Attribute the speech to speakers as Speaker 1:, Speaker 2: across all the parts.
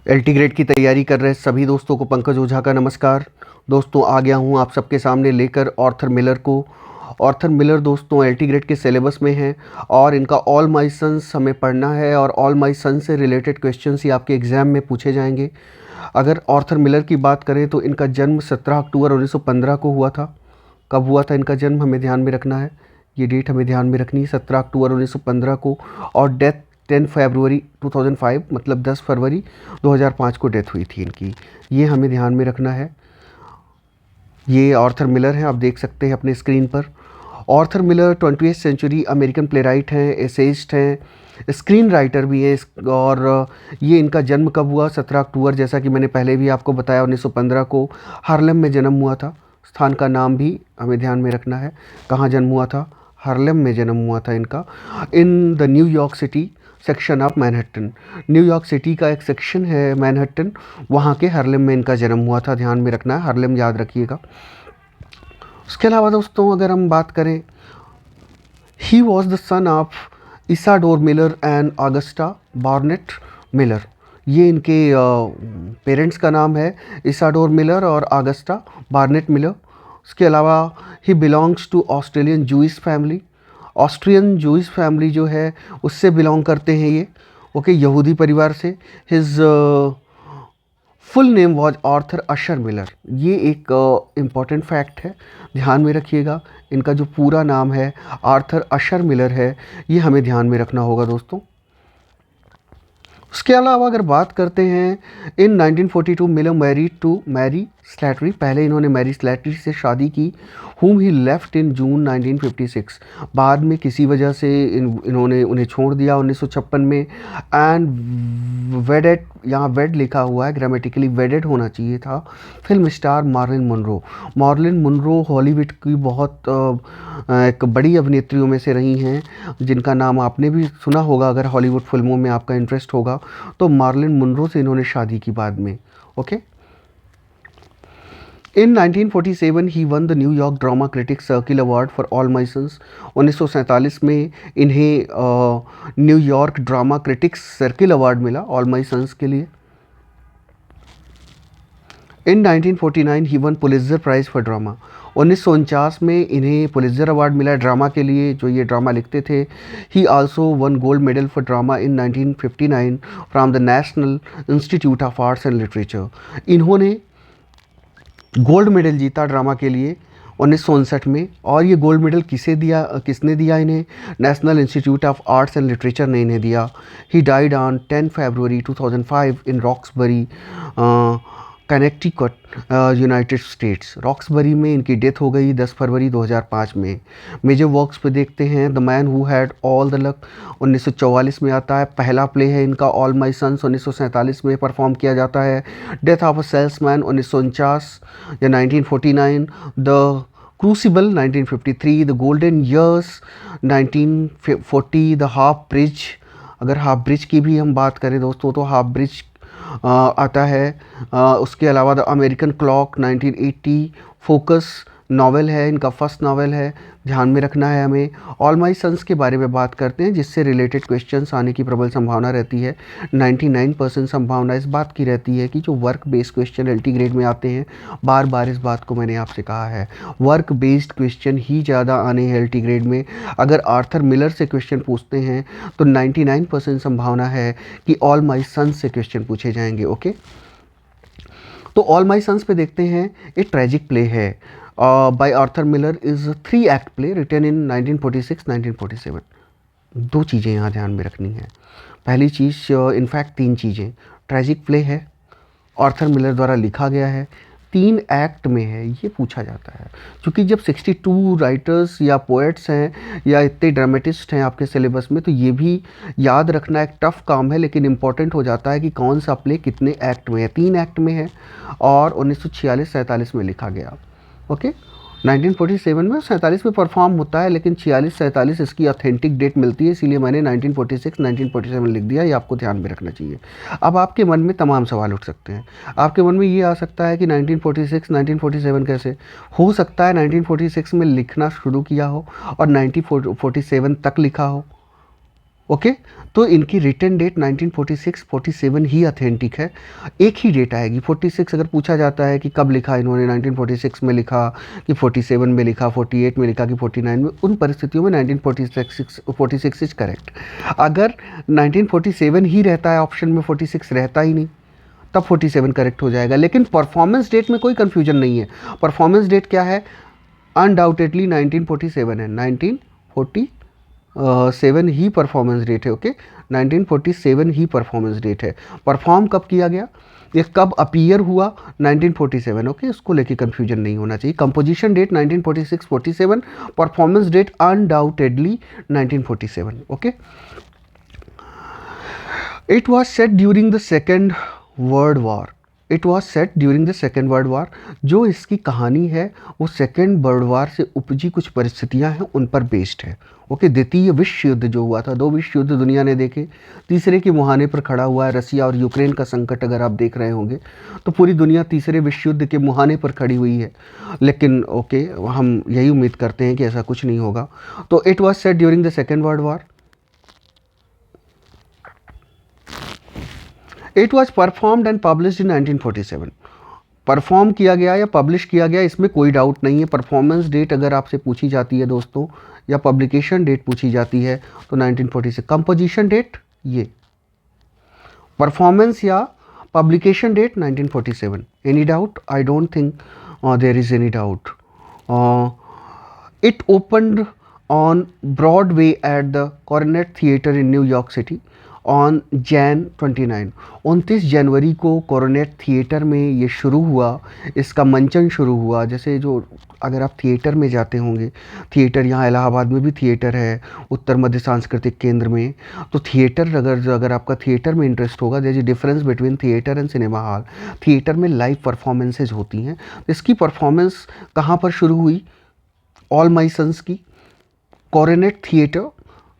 Speaker 1: LT grade की तैयारी कर रहे सभी दोस्तों को पंकज ओझा का नमस्कार। दोस्तों आ गया हूँ आप सबके सामने लेकर ऑर्थर मिलर को। ऑर्थर मिलर दोस्तों एलटी ग्रेड के सिलेबस में है और इनका ऑल माय सन्स हमें पढ़ना है और ऑल माय सन्स से रिलेटेड क्वेश्चंस ही आपके एग्ज़ाम में पूछे जाएंगे। अगर ऑर्थर मिलर की बात करें तो इनका जन्म 17 अक्टूबर 1915 को हुआ था। कब हुआ था इनका जन्म हमें ध्यान में रखना है, ये डेट हमें ध्यान में रखनी है 17 अक्टूबर 1915 को। और डेथ 10 फरवरी 2005 मतलब 10 फरवरी 2005 को डेथ हुई थी इनकी, ये हमें ध्यान में रखना है। ये ऑर्थर मिलर हैं, आप देख सकते हैं अपने स्क्रीन पर। ऑर्थर मिलर 20वीं सेंचुरी अमेरिकन प्लेराइट हैं, एसेइस्ट हैं, स्क्रीन राइटर भी हैं। और ये इनका जन्म कब हुआ? 17 अक्टूबर, जैसा कि मैंने पहले भी आपको बताया, 1915 को हार्लेम में जन्म हुआ था। स्थान का नाम भी हमें ध्यान में रखना है, कहाँ जन्म हुआ था? हार्लेम में जन्म हुआ था इनका, in the New York city section of Manhattan. New York city का एक सेक्शन है मैनहट्टन, वहाँ के हार्लेम में इनका जन्म हुआ था। ध्यान में रखना है, हार्लेम याद रखिएगा। उसके अलावा दोस्तों अगर हम बात करें, he was the son of Isadore Miller and Augusta Barnett Miller. ये इनके पेरेंट्स का नाम है, इसाडोर मिलर और ऑगस्टा बार्नेट मिलर। उसके अलावा he belongs to Australian Jewish family. Austrian Jewish family जो है उससे बिलोंग करते हैं ये, ओके, यहूदी परिवार से। His full name was Arthur Asher Miller. ये एक इम्पॉर्टेंट फैक्ट है, ध्यान में रखिएगा। इनका जो पूरा नाम है आर्थर अशर मिलर है, ये हमें ध्यान में रखना होगा दोस्तों। उसके अलावा अगर बात करते हैं, in 1942 Miller married to Mary Slattery. पहले इन्होंने मैरी स्लैटरी से शादी की, whom he left in जून 1956। बाद में किसी वजह से इन्होंने उन्हें छोड़ दिया 1956 में। एंड वेडेड, यहाँ वेड लिखा हुआ है, ग्रामेटिकली वेडेड होना चाहिए था, film star Marilyn Monroe. Marilyn Monroe Hollywood की बहुत एक बड़ी अभिनेत्रियों में से रही हैं, जिनका नाम आपने भी सुना होगा अगर हॉलीवुड फिल्मों में आपका इंटरेस्ट होगा तो। मार्लिन मुनरो से इन्होंने शादी की बाद में, okay. In 1947 he won the New York drama critics circle award for All My Sons. 1947 में इन्हें New York drama critics circle award मिला ऑल माय सन्स के लिए। In 1949 he won Pulitzer Prize for drama. 1949 में इन्हें पुलित्ज़र अवार्ड मिला drama के लिए, जो ये ड्रामा लिखते थे। ही also one gold medal for drama in 1959 from the national Institute of Arts and literature. इन्होंने गोल्ड मेडल जीता ड्रामा के लिए 1959 में। और ये गोल्ड मेडल किसने दिया इन्हें? National Institute of Arts and Literature ने इन्हें दिया। He died on 10 February 2005 in Roxbury Connecticut, United States. Roxbury में इनकी डेथ हो गई 10 फरवरी 2005 में। मेजर वर्क्स पे देखते हैं, the man who had all the luck 1944 में आता है। पहला प्ले है इनका ऑल माय सन्स, 1947 में परफॉर्म किया जाता है। डेथ ऑफ अ सेल्समैन 1949 या 1949। The crucible 1953, the golden years 1940, the half bridge. अगर हाफ ब्रिज की भी हम बात करें दोस्तों तो हाफ ब्रिज आता है। उसके अलावा the American clock 1980, focus novel है इनका, फर्स्ट नावल है, ध्यान में रखना है हमें। ऑल माय सन्स के बारे में बात करते हैं, जिससे रिलेटेड क्वेश्चंस आने की प्रबल संभावना रहती है। 99% संभावना इस बात की रहती है कि जो work based question LT grade में आते हैं, बार बार इस बात को मैंने आपसे कहा है, वर्क बेस्ड क्वेश्चन ही ज़्यादा आने हैं एलटी ग्रेड में। अगर आर्थर मिलर से क्वेश्चन पूछते हैं तो 99% संभावना है कि ऑल माय सन्स से क्वेश्चन पूछे जाएंगे, ओके। तो ऑल माय सन्स पे देखते हैं, एक ट्रेजिक प्ले है by Arthur Miller, is 3 act play written in 1946-1947। दो चीज़ें यहाँ ध्यान में रखनी है। पहली चीज़, इनफैक्ट 3 चीज़ें, ट्रेजिक प्ले है, आर्थर मिलर द्वारा लिखा गया है, 3 एक्ट में है, ये पूछा जाता है। क्योंकि जब 62 राइटर्स या पोएट्स हैं या इतने ड्रामेटिस्ट हैं आपके सिलेबस में, तो ये भी याद रखना एक टफ़ काम है, लेकिन इम्पॉर्टेंट हो जाता है कि कौन सा प्ले कितने एक्ट में है। 3 एक्ट में है और 1946-47 में लिखा गया, ओके। 1947 में 47 में परफॉर्म होता है, लेकिन 46-47 इसकी ऑथेंटिक डेट मिलती है, इसीलिए मैंने 1946-1947 लिख दिया। ये आपको ध्यान में रखना चाहिए। अब आपके मन में तमाम सवाल उठ सकते हैं। आपके मन में ये आ सकता है कि 1946-1947 कैसे हो सकता है? 1946 में लिखना शुरू किया हो और 1947 तक लिखा हो, ओके। तो इनकी रिटन डेट 1946-47 ही अथेंटिक है। एक ही डेट आएगी 46। अगर पूछा जाता है कि कब लिखा इन्होंने, 1946 में लिखा कि 47 में लिखा, 48 में लिखा कि 49 में, उन परिस्थितियों में 1946 इज करेक्ट। अगर 1947 ही रहता है ऑप्शन में, 46 रहता ही नहीं, तब 47 करेक्ट हो जाएगा। लेकिन परफॉर्मेंस डेट में कोई कंफ्यूजन नहीं है। परफॉर्मेंस डेट क्या है? अनडाउटेडली 1947 है। 1947 ही परफॉर्मेंस डेट है। ओके, 1947 ही परफॉर्मेंस डेट है। परफॉर्म कब किया गया, ये कब अपीयर हुआ, 1947। ओके, उसको लेके कंफ्यूजन नहीं होना चाहिए। Composition date 1946-47, performance date undoubtedly 1947। Okay. It was set during the second world war. It was set during the second world war. जो इसकी कहानी है वो सेकेंड वर्ल्ड वॉर से उपजी कुछ परिस्थितियां हैं उन पर बेस्ड है। ओके, द्वितीय विश्व युद्ध जो हुआ था, 2 विश्व युद्ध दुनिया ने देखे, तीसरे के मुहाने पर खड़ा हुआ है रसिया और यूक्रेन का संकट। अगर आप देख रहे होंगे तो पूरी दुनिया तीसरे विश्व युद्ध के मुहाने पर खड़ी हुई है। लेकिन ओके, हम यही उम्मीद करते हैं कि ऐसा कुछ नहीं होगा। तो it was set during the second world war. It was performed and published in 1947। Perform किया गया या पब्लिश किया गया, इसमें कोई डाउट नहीं है। परफॉर्मेंस डेट अगर आपसे पूछी जाती है दोस्तों, या पब्लिकेशन डेट पूछी जाती है, तो 1946। कंपोजिशन डेट ये, परफॉर्मेंस या publication date 1947। Any doubt? I don't think there is any doubt. It opened on Broadway at the Cornet theatre in New York city on Jain 29। 29 जनवरी को कॉर्नेट थिएटर में ये शुरू हुआ, इसका मंचन शुरू हुआ। जैसे जो अगर आप थिएटर में जाते होंगे, थिएटर यहाँ इलाहाबाद में भी थिएटर है, उत्तर मध्य सांस्कृतिक केंद्र में। तो थिएटर अगर आपका थिएटर में इंटरेस्ट होगा, there is difference between theatre and cinema hall. Theatre में लाइव परफॉर्मेंसेज होती हैं। इसकी परफॉर्मेंस कहाँ पर शुरू हुई? ऑल माई सन्स की कॉर्नेट थिएटर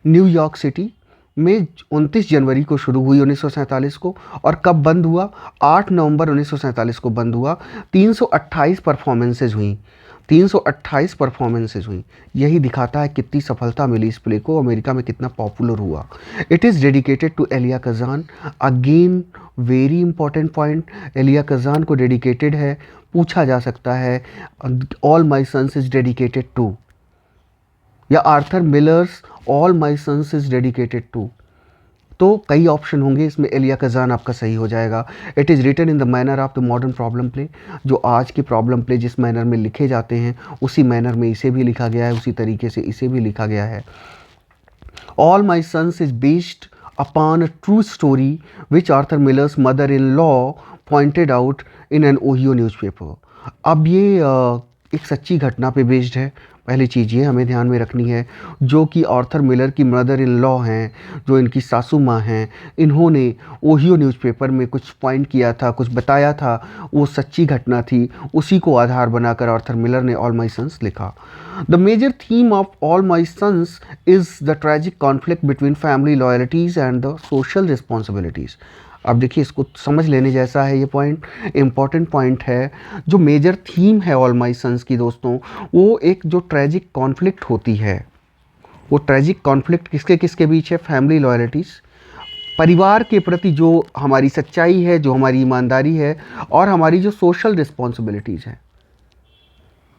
Speaker 1: न्यूयॉर्क सिटी में 29 जनवरी को शुरू हुई 1947 को। और कब बंद हुआ? 8 नवंबर 1947 को बंद हुआ। 328 परफॉर्मेंसेज हुई। 328 परफॉर्मेंसेज हुई। यही दिखाता है कितनी सफलता मिली इस प्ले को, अमेरिका में कितना पॉपुलर हुआ। It is dedicated to Elia Kazan. Again very important point, Elia Kazan को डेडिकेटेड है। पूछा जा सकता है All my Sons is dedicated to, या Arthur Miller's All my Sons is dedicated to. तो कई ऑप्शन होंगे, इसमें एलिया कज़ान आपका सही हो जाएगा। It is written in the manner of the modern problem play. जो आज के प्रॉब्लम प्ले जिस मैनर में लिखे जाते हैं, उसी मैनर में इसे भी लिखा गया है, उसी तरीके से इसे भी लिखा गया है। All my Sons is based upon a true story which Arthur Miller's mother in law pointed out in an Ohio newspaper. अब ये एक सच्ची घटना पे बेस्ड है। पहली चीज़ ये हमें ध्यान में रखनी है, जो कि आर्थर मिलर की मदर इन लॉ हैं, जो इनकी सासू माँ हैं, इन्होंने ओहियो न्यूज़पेपर में कुछ पॉइंट किया था, कुछ बताया था, वो सच्ची घटना थी। उसी को आधार बनाकर आर्थर मिलर ने ऑल माई सन्स लिखा। The major theme of All my Sons is the tragic conflict between family loyalties and the social responsibilities. अब देखिए, इसको समझ लेने जैसा है, ये पॉइंट इम्पॉर्टेंट पॉइंट है। जो मेजर थीम है ऑल माई सन्स की दोस्तों, वो एक जो ट्रैजिक कॉन्फ्लिक्ट होती है, वो ट्रैजिक कॉन्फ्लिक्ट किसके किसके बीच है? फैमिली लॉयल्टीज़, परिवार के प्रति जो हमारी सच्चाई है, जो हमारी ईमानदारी है, और हमारी जो सोशल रिस्पॉन्सिबिलिटीज़ हैं,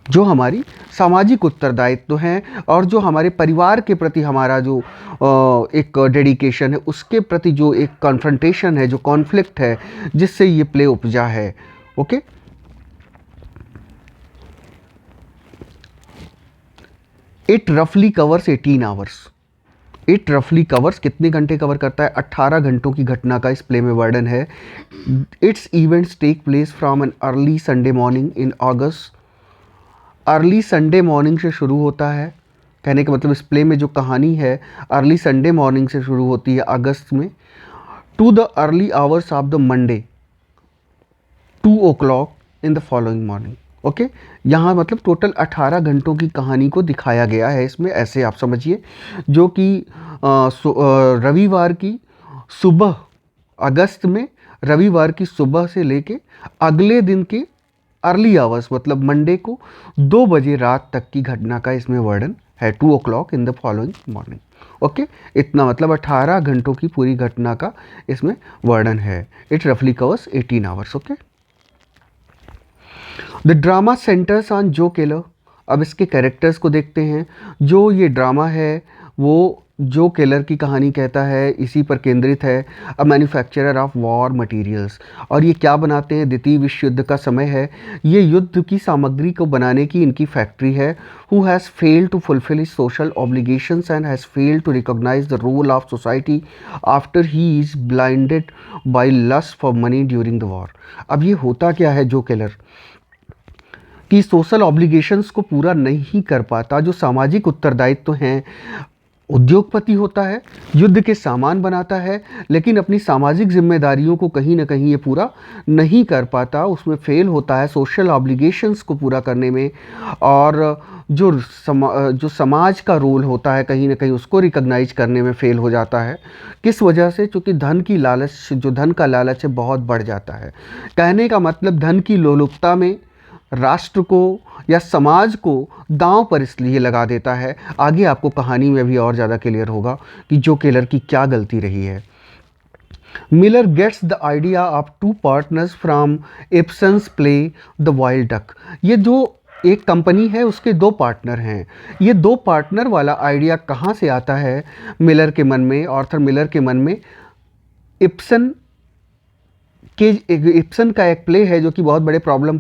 Speaker 1: जो हमारी सामाजिक उत्तरदायित्व हैं, और जो हमारे परिवार के प्रति हमारा जो एक डेडिकेशन है, उसके प्रति जो एक कॉन्फ्रंटेशन है, जो कॉन्फ्लिक्ट है, जिससे ये प्ले उपजा है। ओके, इट रफली कवर्स 18 आवर्स। इट रफली कवर्स कितने घंटे कवर करता है? 18 घंटों की घटना का इस प्ले में वर्णन है। Its events take place from an early Sunday morning in August. Early Sunday morning से शुरू होता है। कहने का मतलब इस प्ले में जो कहानी है अर्ली संडे मॉर्निंग से शुरू होती है अगस्त में, to the early hours of the Monday 2 o'clock in the following morning. Okay, यहाँ मतलब टोटल 18 घंटों की कहानी को दिखाया गया है इसमें, ऐसे आप समझिए, जो कि रविवार की सुबह, अगस्त में रविवार की सुबह से लेके अगले दिन के अर्ली आवर्स मतलब मंडे को 2 बजे रात तक की घटना का इसमें वर्णन है। 2 o'clock in the following morning. Okay, इतना मतलब 18 घंटों की पूरी घटना का इसमें वर्णन है। इट रफली covers 18 hours. Okay, the drama centres on जो केलर। अब इसके कैरेक्टर्स को देखते हैं। जो ये ड्रामा है वो जो केलर की कहानी कहता है, इसी पर केंद्रित है। A manufacturer of war materials, और ये क्या बनाते हैं, द्वितीय विश्व युद्ध का समय है, ये युद्ध की सामग्री को बनाने की इनकी फैक्ट्री है। Who has failed to fulfil his social obligations and has failed to recognise the role of society after he is blinded by lust for money during the war. अब ये होता क्या है जो केलर कि सोशल ऑब्लिगेशंस को पूरा नहीं कर पाता, जो सामाजिक उत्तरदायित्व हैं। उद्योगपति होता है, युद्ध के सामान बनाता है, लेकिन अपनी सामाजिक जिम्मेदारियों को कहीं ना कहीं ये पूरा नहीं कर पाता, उसमें फेल होता है सोशल ऑब्लिगेशंस को पूरा करने में। और जो समाज का रोल होता है कहीं ना कहीं उसको रिकॉग्नाइज करने में फेल हो जाता है। किस वजह से? क्योंकि धन की लालच, जो धन का लालच है, बहुत बढ़ जाता है। कहने का मतलब धन की लोलुपता में राष्ट्र को या समाज को दांव पर इसलिए लगा देता है। आगे आपको कहानी में भी और ज़्यादा क्लियर होगा कि जो केलर की क्या गलती रही है। Miller gets the idea of two partners from Ibsen's play The Wild Duck. ये जो एक कंपनी है उसके दो पार्टनर हैं। ये दो पार्टनर वाला आइडिया कहाँ से आता है मिलर के मन में, आर्थर मिलर के मन में? इब्सन इब्सन का एक प्ले है जो कि बहुत बड़े प्रॉब्लम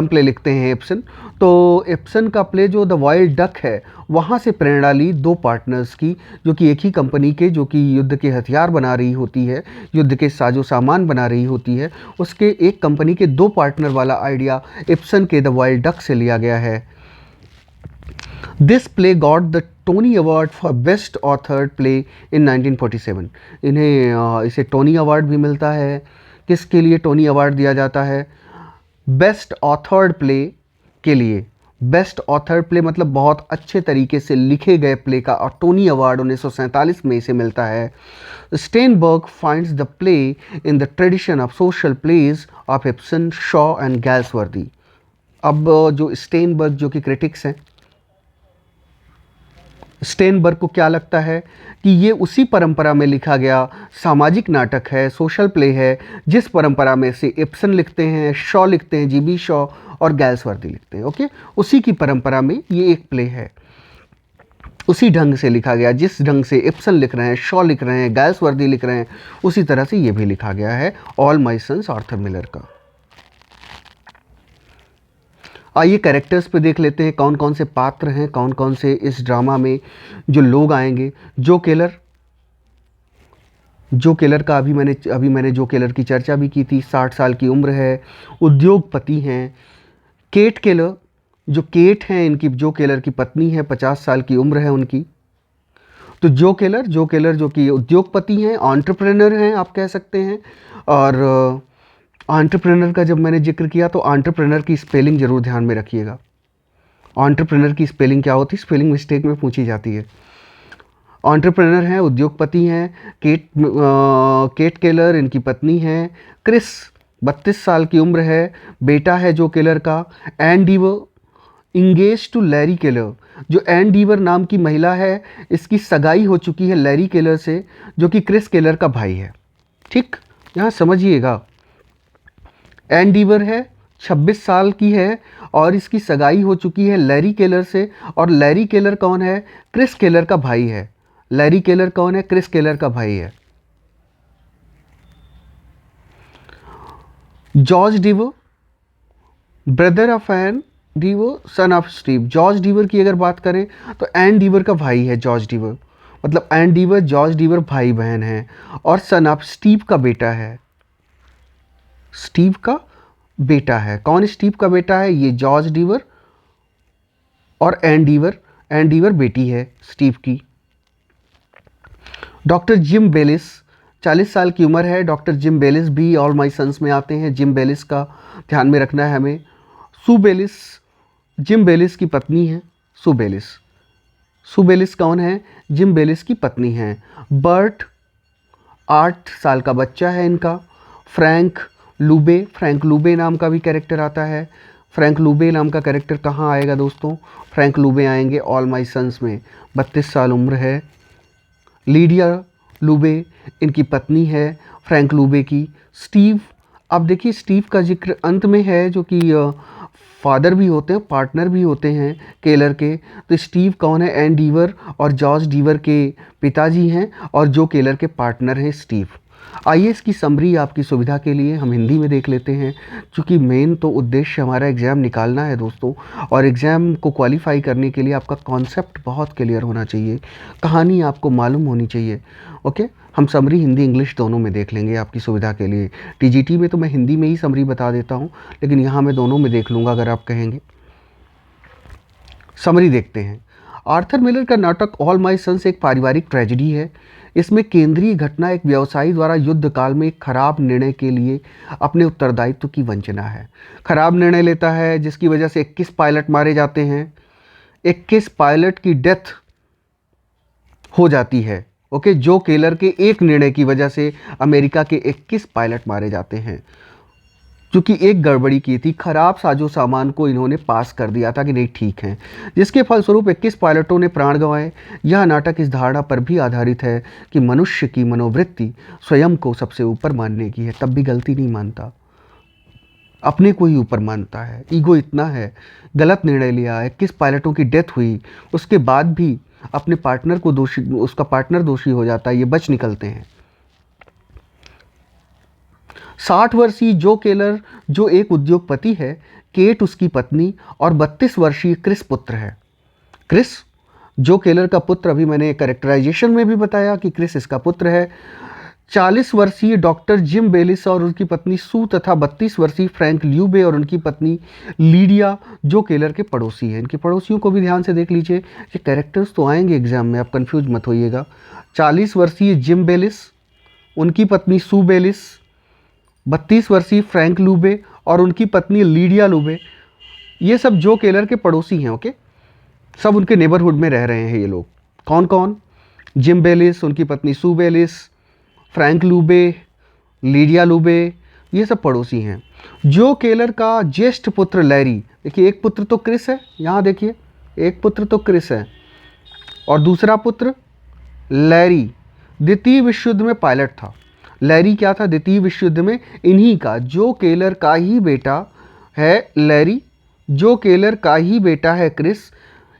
Speaker 1: प्ले लिखते हैं इब्सन। तो इब्सन का प्ले जो द वाइल्ड डक है, वहाँ से प्रेरणा ली दो पार्टनर्स की, जो कि एक ही कंपनी के, जो कि युद्ध के हथियार बना रही होती है, युद्ध के साजो सामान बना रही होती है। उसके एक कंपनी के दो पार्टनर वाला आइडिया इब्सन के द वाइल्ड डक से लिया गया है। This play got the Tony award for best authored play in 1947। इसे टोनी अवार्ड भी मिलता है। किसके लिए टोनी अवार्ड दिया जाता है? बेस्ट ऑथर्ड प्ले के लिए। बेस्ट ऑथर्ड प्ले मतलब बहुत अच्छे तरीके से लिखे गए प्ले का, और टोनी अवार्ड 1947 में इसे मिलता है। Steinberg finds the play in the tradition of social plays of Ibsen, Shaw and Galsworthy. अब जो स्टेनबर्ग जो कि क्रिटिक्स हैं, स्टेनबर्ग को क्या लगता है कि ये उसी परंपरा में लिखा गया सामाजिक नाटक है, सोशल प्ले है, जिस परंपरा में से इब्सन लिखते हैं, शॉ लिखते हैं, जीबी शॉ, और गैल्सवर्दी लिखते हैं। ओके, उसी की परंपरा में ये एक प्ले है, उसी ढंग से लिखा गया। जिस ढंग से इब्सन लिख रहे हैं, शॉ लिख रहे हैं, गैल्सवर्दी लिख रहे हैं, उसी तरह से ये भी लिखा गया है, All My Sons Arthur Miller का। आइए कैरेक्टर्स पे देख लेते हैं कौन कौन से पात्र हैं, कौन कौन से इस ड्रामा में जो लोग आएंगे। जो केलर का अभी मैंने जो केलर की चर्चा भी की थी, 60 साल की उम्र है, उद्योगपति हैं। केट केलर, जो केट हैं इनकी, जो केलर की पत्नी है, 50 साल की उम्र है उनकी। तो जो केलर जो कि उद्योगपति हैं, एंटरप्रेन्योर हैं आप कह सकते हैं। और एंटरप्रेन्योर का जब मैंने जिक्र किया तो एंटरप्रेन्योर की स्पेलिंग ज़रूर ध्यान में रखिएगा। एंटरप्रेन्योर की स्पेलिंग क्या होती है? स्पेलिंग मिस्टेक में पूछी जाती है। एंटरप्रेन्योर हैं, उद्योगपति हैं। केट केलर इनकी पत्नी हैं। क्रिस 32 साल की उम्र है, बेटा है जो केलर का। एन डीवर इंगेज टू लैरी केलर, जो एन डीवर नाम की महिला है, इसकी सगाई हो चुकी है लैरी केलर से, जो कि क्रिस केलर का भाई है। ठीक, यहाँ समझिएगा। एन डीवर है, 26 साल की है, और इसकी सगाई हो चुकी है लैरी केलर से। और लैरी केलर कौन है? क्रिस केलर का भाई है। लैरी केलर कौन है? क्रिस केलर का भाई है। जॉर्ज डीवर, ब्रदर ऑफ एन डीवर, सन ऑफ स्टीव। जॉर्ज डीवर की अगर बात करें तो एन डीवर का भाई है जॉर्ज डीवर, मतलब एन डीवर जॉर्ज डीवर भाई बहन हैं। और सन ऑफ स्टीव का बेटा है, स्टीव का बेटा है। कौन स्टीव का बेटा है? ये जॉर्ज डीवर। और एन डीवर बेटी है स्टीव की। डॉक्टर जिम बेलिस, 40 साल की उम्र है। डॉक्टर जिम बेलिस भी ऑल माय सन्स में आते हैं। जिम बेलिस का ध्यान में रखना है हमें। सू बेलिस जिम बेलिस की पत्नी है। सू बेलिस कौन है? जिम बेलिस की पत्नी है। बर्ट 8 साल का बच्चा है इनका। फ्रैंक लूबे नाम का भी कैरेक्टर आता है। फ्रैंक लूबे नाम का कैरेक्टर कहाँ आएगा दोस्तों? फ्रैंक लूबे आएंगे ऑल माई सन्स में। 32 साल उम्र है। लीडिया लूबे इनकी पत्नी है फ्रैंक लूबे की। स्टीव, अब देखिए स्टीव का जिक्र अंत में है, जो कि फादर भी होते हैं, पार्टनर भी होते हैं केलर के। तो स्टीव कौन है? एन डीवर और जॉर्ज डीवर के पिताजी हैं, और जो केलर के पार्टनर हैं स्टीव। आइए इसकी समरी आपकी सुविधा के लिए हम हिंदी में देख लेते हैं, क्योंकि मेन तो उद्देश्य हमारा एग्ज़ाम निकालना है दोस्तों, और एग्ज़ाम को क्वालिफाई करने के लिए आपका कॉन्सेप्ट बहुत क्लियर होना चाहिए, कहानी आपको मालूम होनी चाहिए। ओके, हम समरी हिंदी इंग्लिश दोनों में देख लेंगे आपकी सुविधा के लिए। टीजीटी में तो मैं हिंदी में ही समरी बता देता हूँ, लेकिन यहाँ मैं दोनों में देख लूँगा अगर आप कहेंगे। समरी देखते हैं। आर्थर मिलर का नाटक ऑल माई सन्स एक पारिवारिक ट्रेजेडी है। इसमें केंद्रीय घटना एक व्यवसायी द्वारा युद्ध काल में एक खराब निर्णय के लिए अपने उत्तरदायित्व की वंचना है। खराब निर्णय लेता है जिसकी वजह से 21 पायलट मारे जाते हैं। 21 पायलट की डेथ हो जाती है। ओके, जो केलर के एक निर्णय की वजह से अमेरिका के 21 पायलट मारे जाते हैं, क्योंकि एक गड़बड़ी की थी, खराब साजो सामान को इन्होंने पास कर दिया था कि नहीं ठीक है, जिसके फलस्वरूप 21 पायलटों ने प्राण गंवाए। यह नाटक इस धारणा पर भी आधारित है कि मनुष्य की मनोवृत्ति स्वयं को सबसे ऊपर मानने की है, तब भी गलती नहीं मानता, अपने को ही ऊपर मानता है। ईगो इतना है, गलत निर्णय लिया, 21 पायलटों की डेथ हुई, उसके बाद भी अपने पार्टनर को दोषी, उसका पार्टनर दोषी हो जाता है, ये बच निकलते हैं। 60 वर्षीय जो केलर जो एक उद्योगपति है, केट उसकी पत्नी और 32 वर्षीय क्रिस पुत्र है। क्रिस जो केलर का पुत्र, अभी मैंने कैरेक्टराइजेशन में भी बताया कि क्रिस इसका पुत्र है। 40 वर्षीय डॉक्टर जिम बेलिस और उनकी पत्नी सू तथा 32 वर्षीय फ्रैंक ल्यूबे और उनकी पत्नी लीडिया जो केलर के पड़ोसी हैं। इनके पड़ोसियों को भी ध्यान से देख लीजिए, ये कैरेक्टर्स तो आएंगे एग्जाम में, आप कंफ्यूज मत होइएगा। 40 वर्षीय जिम बेलिस, उनकी पत्नी सू बेलिस, 32 वर्षीय फ्रैंक लूबे और उनकी पत्नी लीडिया लूबे, ये सब जो केलर के पड़ोसी हैं। ओके, सब उनके नेबरहुड में रह रहे हैं ये लोग। कौन कौन? जिम बेलिस, उनकी पत्नी Sue Bayliss, Frank Lubey, Lydia Lubey, ये सब पड़ोसी हैं। जो केलर का ज्येष्ठ पुत्र लैरी, देखिए एक पुत्र तो क्रिस है, यहाँ देखिए एक पुत्र तो क्रिस है और दूसरा पुत्र लैरी द्वितीय विश्व युद्ध में पायलट था। लैरी क्या था द्वितीय विश्व युद्ध में? इन्हीं का, जो केलर का ही बेटा है लैरी, जो केलर का ही बेटा है क्रिस।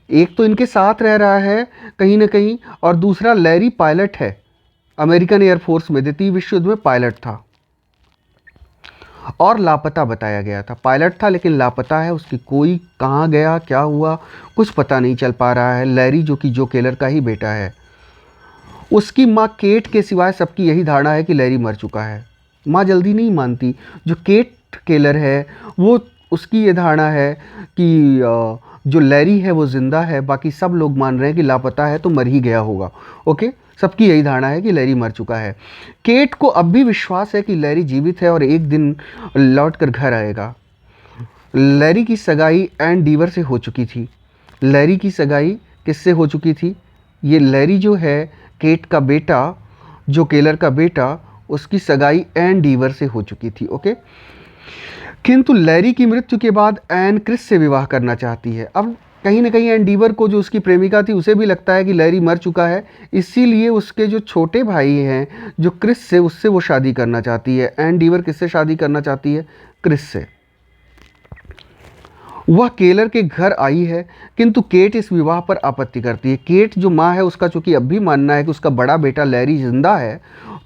Speaker 1: एक तो इनके साथ रह रहा है कहीं ना कहीं, और दूसरा लैरी पायलट है, अमेरिकन एयरफोर्स में द्वितीय विश्व युद्ध में पायलट था और लापता बताया गया था। पायलट था लेकिन लापता है, उसकी कोई कहाँ गया क्या हुआ कुछ पता नहीं चल पा रहा है। लैरी जो कि जो केलर का ही बेटा है, उसकी माँ केट के सिवाय सबकी यही धारणा है कि लैरी मर चुका है। माँ जल्दी नहीं मानती, जो केट केलर है वो, उसकी ये धारणा है कि जो लैरी है वो ज़िंदा है, बाकी सब लोग मान रहे हैं कि लापता है तो मर ही गया होगा। ओके, सबकी यही धारणा है कि लैरी मर चुका है। केट को अब भी विश्वास है कि लैरी जीवित है और एक दिन लौट कर घर आएगा। लैरी की सगाई एन डीवर से हो चुकी थी। लैरी की सगाई किससे हो चुकी थी? ये लैरी जो है केट का बेटा, जो केलर का बेटा, उसकी सगाई एन डीवर से हो चुकी थी। ओके, किंतु लैरी की मृत्यु के बाद एन क्रिस से विवाह करना चाहती है। अब कहीं ना कहीं एन डीवर को, जो उसकी प्रेमिका थी, उसे भी लगता है कि लैरी मर चुका है, इसीलिए उसके जो छोटे भाई हैं जो क्रिस से, उससे वो शादी करना चाहती है। एन डीवर किससे शादी करना चाहती है? क्रिस से। वह केलर के घर आई है, किंतु केट इस विवाह पर आपत्ति करती है। केट जो माँ है उसका चूंकि अब भी मानना है कि उसका बड़ा बेटा लैरी जिंदा है,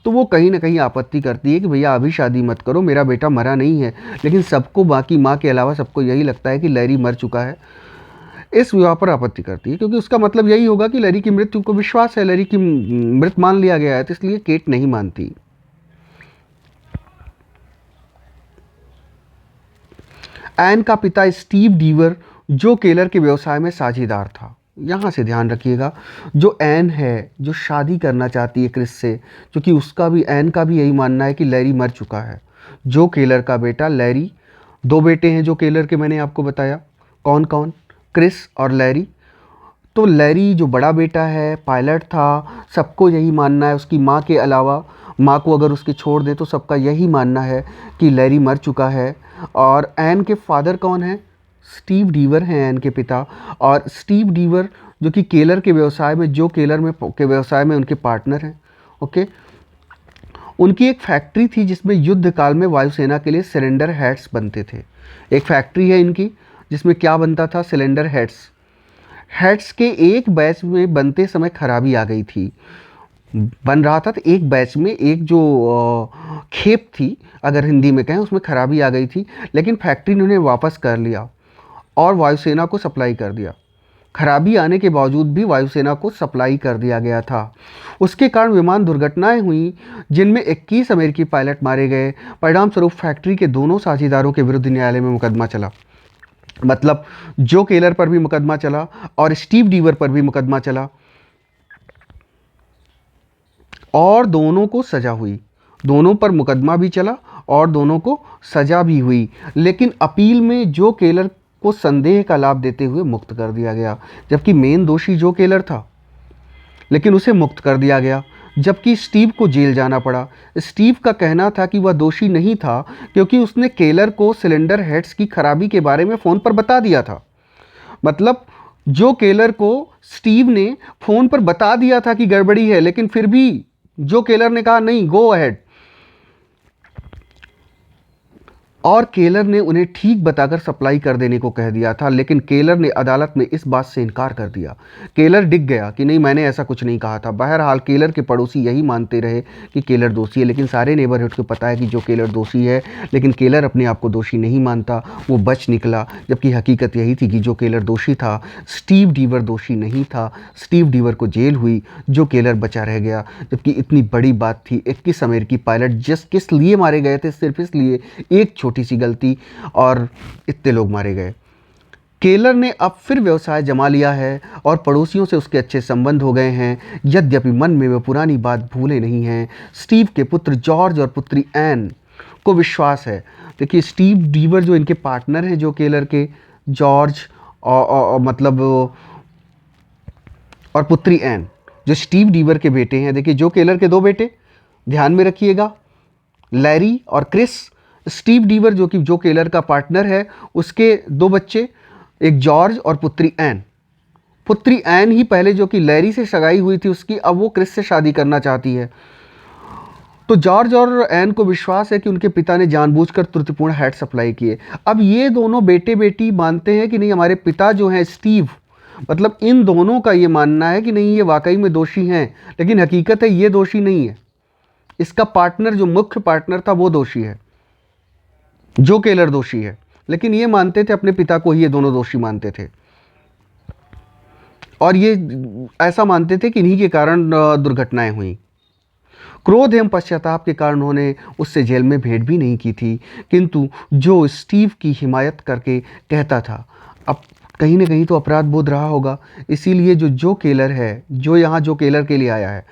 Speaker 1: तो वो कहीं ना कहीं आपत्ति करती है कि भैया अभी शादी मत करो, मेरा बेटा मरा नहीं है। लेकिन सबको, बाकी माँ के अलावा सबको यही लगता है कि लैरी मर चुका है। इस विवाह पर आपत्ति करती है क्योंकि उसका मतलब यही होगा कि लैरी की मृत्यु को विश्वास है, लैरी की मृत मान लिया गया है, तो इसलिए केट नहीं मानती। एन का पिता स्टीव डीवर जो केलर के व्यवसाय में साझेदार था। यहाँ से ध्यान रखिएगा, जो एन है जो शादी करना चाहती है क्रिस से, क्योंकि उसका भी, एन का भी यही मानना है कि लैरी मर चुका है। जो केलर का बेटा लैरी, दो बेटे हैं जो केलर के, मैंने आपको बताया कौन कौन, क्रिस और लैरी। तो लैरी जो बड़ा बेटा है पायलट था, सबको यही मानना है, उसकी माँ के अलावा, माँ को अगर उसके छोड़ दे तो सबका यही मानना है कि लैरी मर चुका है। और एन के फादर कौन है? स्टीव डीवर हैं एन के पिता, और स्टीव डीवर जो कि केलर के व्यवसाय में, जो केलर में के व्यवसाय में उनके पार्टनर हैं। ओके, उनकी एक फैक्ट्री थी जिसमें युद्ध काल में वायुसेना के लिए सिलेंडर हेड्स बनते थे। एक फैक्ट्री है इनकी जिसमें क्या बनता था, सिलेंडर हेड्स। हेड्स के एक बैच में बनते समय खराबी आ गई थी, बन रहा था तो एक बैच में एक जो खेप थी, अगर हिंदी में कहें, उसमें खराबी आ गई थी, लेकिन फैक्ट्री ने उन्हें वापस कर लिया और वायुसेना को सप्लाई कर दिया। खराबी आने के बावजूद भी वायुसेना को सप्लाई कर दिया गया था। उसके कारण विमान दुर्घटनाएं हुई जिनमें 21 अमेरिकी पायलट मारे गए। परिणाम स्वरूप फैक्ट्री के दोनों साझेदारों के विरुद्ध न्यायालय में मुकदमा चला। मतलब जो केलर पर भी मुकदमा चला और स्टीव डीवर पर भी मुकदमा चला, और दोनों को सजा हुई। दोनों पर मुकदमा भी चला और दोनों को सजा भी हुई, लेकिन अपील में जो केलर को संदेह का लाभ देते हुए मुक्त कर दिया गया, जबकि मेन दोषी जो केलर था, लेकिन उसे मुक्त कर दिया गया, जबकि स्टीव को जेल जाना पड़ा। स्टीव का कहना था कि वह दोषी नहीं था क्योंकि उसने केलर को सिलेंडर हेड्स की खराबी के बारे में फ़ोन पर बता दिया था। मतलब जो केलर को स्टीव ने फ़ोन पर बता दिया था कि गड़बड़ी है, लेकिन फिर भी जो केलर ने कहा नहीं, गो अहेड, और केलर ने उन्हें ठीक बताकर सप्लाई कर देने को कह दिया था, लेकिन केलर ने अदालत में इस बात से इनकार कर दिया। केलर डिग गया कि नहीं, मैंने ऐसा कुछ नहीं कहा था। बहरहाल केलर के पड़ोसी यही मानते रहे कि केलर दोषी है, लेकिन सारे नेबरहुड को पता है कि जो केलर दोषी है, लेकिन केलर अपने आप को दोषी नहीं मानता, वो बच निकला। जबकि हकीकत यही थी कि जो केलर दोषी था, स्टीव डीवर दोषी नहीं था। स्टीव डीवर को जेल हुई, जो केलर बचा रह गया। जबकि इतनी बड़ी बात थी, 21 अमेरिकी पायलट जस्ट किस लिए मारे गए थे, सिर्फ इसलिए, एक छोटी सी गलती, और इतने लोग मारे गए। केलर ने अब फिर व्यवसाय जमा लिया है और पड़ोसियों से उसके अच्छे संबंध हो गए हैं, यद्यपि मन में वे पुरानी बात भूले नहीं हैं। स्टीव के पुत्र जॉर्ज और पुत्री एन को विश्वास है। देखिए, स्टीव डीवर जो इनके पार्टनर हैं, जो केलर के, जॉर्ज मतलब और पुत्री एन, जो स्टीव डीवर के बेटे हैं। देखिए, जो केलर के दो बेटे, ध्यान में रखिएगा, लैरी और क्रिस। स्टीव डीवर जो केलर का पार्टनर है, उसके दो बच्चे, एक जॉर्ज और पुत्री एन। पुत्री एन ही पहले जो कि लैरी से सगाई हुई थी उसकी, अब वो क्रिस से शादी करना चाहती है। तो जॉर्ज और एन को विश्वास है कि उनके पिता ने जानबूझकर त्रुटिपूर्ण हेड सप्लाई किए। अब ये दोनों बेटे बेटी मानते हैं कि नहीं, हमारे पिता जो हैं स्टीव, मतलब इन दोनों का ये मानना है कि नहीं, ये वाकई में दोषी हैं, लेकिन हकीकत है ये दोषी नहीं है। इसका पार्टनर, जो मुख्य पार्टनर था, वो दोषी है, जो केलर दोषी है। लेकिन ये मानते थे, अपने पिता को ही ये दोनों दोषी मानते थे, और ये ऐसा मानते थे कि इन्हीं के कारण दुर्घटनाएं हुई। क्रोध एवं पश्चाताप के कारण उन्होंने उससे जेल में भेंट भी नहीं की थी, किंतु जो स्टीव की हिमायत करके कहता था, अब कहीं ना कहीं तो अपराध बोध रहा होगा। इसीलिए जो केलर है, जो यहाँ जो केलर के लिए आया है,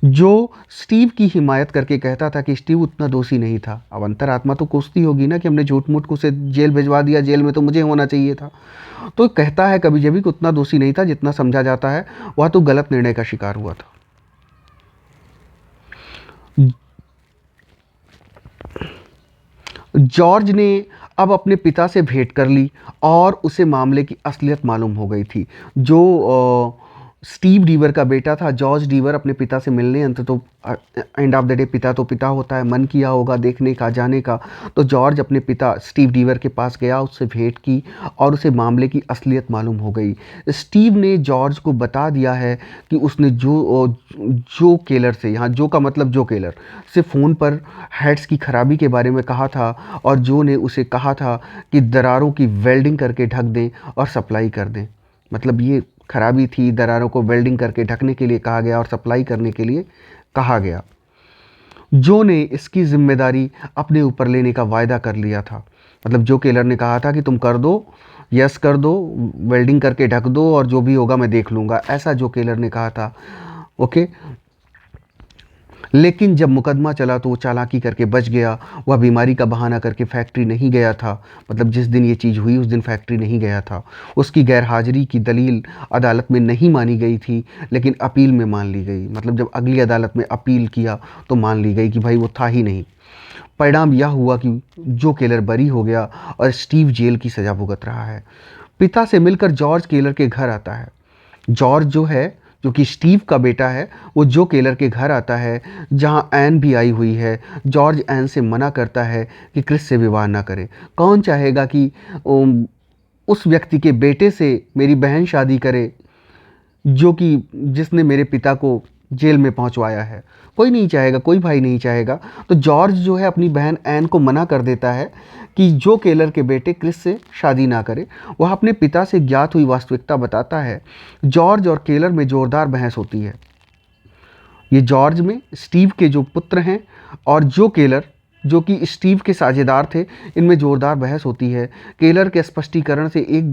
Speaker 1: जो स्टीव की हिमायत करके कहता था कि स्टीव उतना दोषी नहीं था। अब अंतरात्मा तो कोसती होगी ना कि हमने झूठ मूठ को उसे जेल भिजवा दिया, जेल में तो मुझे होना चाहिए था। तो कहता है कभी जभी कि उतना दोषी नहीं था जितना समझा जाता है, वह तो गलत निर्णय का शिकार हुआ था। जॉर्ज ने अब अपने पिता से भेंट कर ली और उसे मामले की असलियत मालूम हो गई थी। जो स्टीव डीवर का बेटा था, जॉर्ज डीवर, अपने पिता से मिलने, अंत तो एंड ऑफ द डे पिता तो पिता होता है, मन किया होगा देखने का, जाने का। तो जॉर्ज अपने पिता स्टीव डीवर के पास गया, उससे भेंट की और उसे मामले की असलियत मालूम हो गई। स्टीव ने जॉर्ज को बता दिया है कि उसने जो केलर से, यहाँ जो का मतलब जो केलर से फ़ोन पर हेड्स की खराबी के बारे में कहा था, और जो ने उसे कहा था कि दरारों की वेल्डिंग करके ढक दें और सप्लाई कर दें। मतलब ये खराबी थी, दरारों को वेल्डिंग करके ढकने के लिए कहा गया और सप्लाई करने के लिए कहा गया। जो ने इसकी जिम्मेदारी अपने ऊपर लेने का वायदा कर लिया था। मतलब जो केलर ने कहा था कि तुम कर दो, यस कर दो, वेल्डिंग करके ढक दो और जो भी होगा मैं देख लूँगा, ऐसा जो केलर ने कहा था। ओके, लेकिन जब मुकदमा चला तो वो चालाकी करके बच गया। वह बीमारी का बहाना करके फैक्ट्री नहीं गया था। मतलब जिस दिन ये चीज़ हुई उस दिन फैक्ट्री नहीं गया था। उसकी गैरहाजिरी की दलील अदालत में नहीं मानी गई थी, लेकिन अपील में मान ली गई। मतलब जब अगली अदालत में अपील किया तो मान ली गई कि भाई वो था ही नहीं। परिणाम यह हुआ कि जो केलर बरी हो गया और स्टीव जेल की सज़ा भुगत रहा है। पिता से मिलकर जॉर्ज केलर के घर आता है। जॉर्ज जो है, जो कि स्टीव का बेटा है, वो जो केलर के घर आता है जहाँ एन भी आई हुई है। जॉर्ज एन से मना करता है कि क्रिस से विवाह ना करे। कौन चाहेगा कि उस व्यक्ति के बेटे से मेरी बहन शादी करे जो कि जिसने मेरे पिता को जेल में पहुंचवाया है। कोई नहीं चाहेगा, कोई भाई नहीं चाहेगा। तो जॉर्ज जो है अपनी बहन एन को मना कर देता है कि जो केलर के बेटे क्रिस से शादी ना करे। वह अपने पिता से ज्ञात हुई वास्तविकता बताता है। जॉर्ज और केलर में ज़ोरदार बहस होती है। ये जॉर्ज में स्टीव के जो पुत्र हैं और जो केलर जो कि स्टीव के साझेदार थे, इनमें ज़ोरदार बहस होती है। केलर के स्पष्टीकरण से एक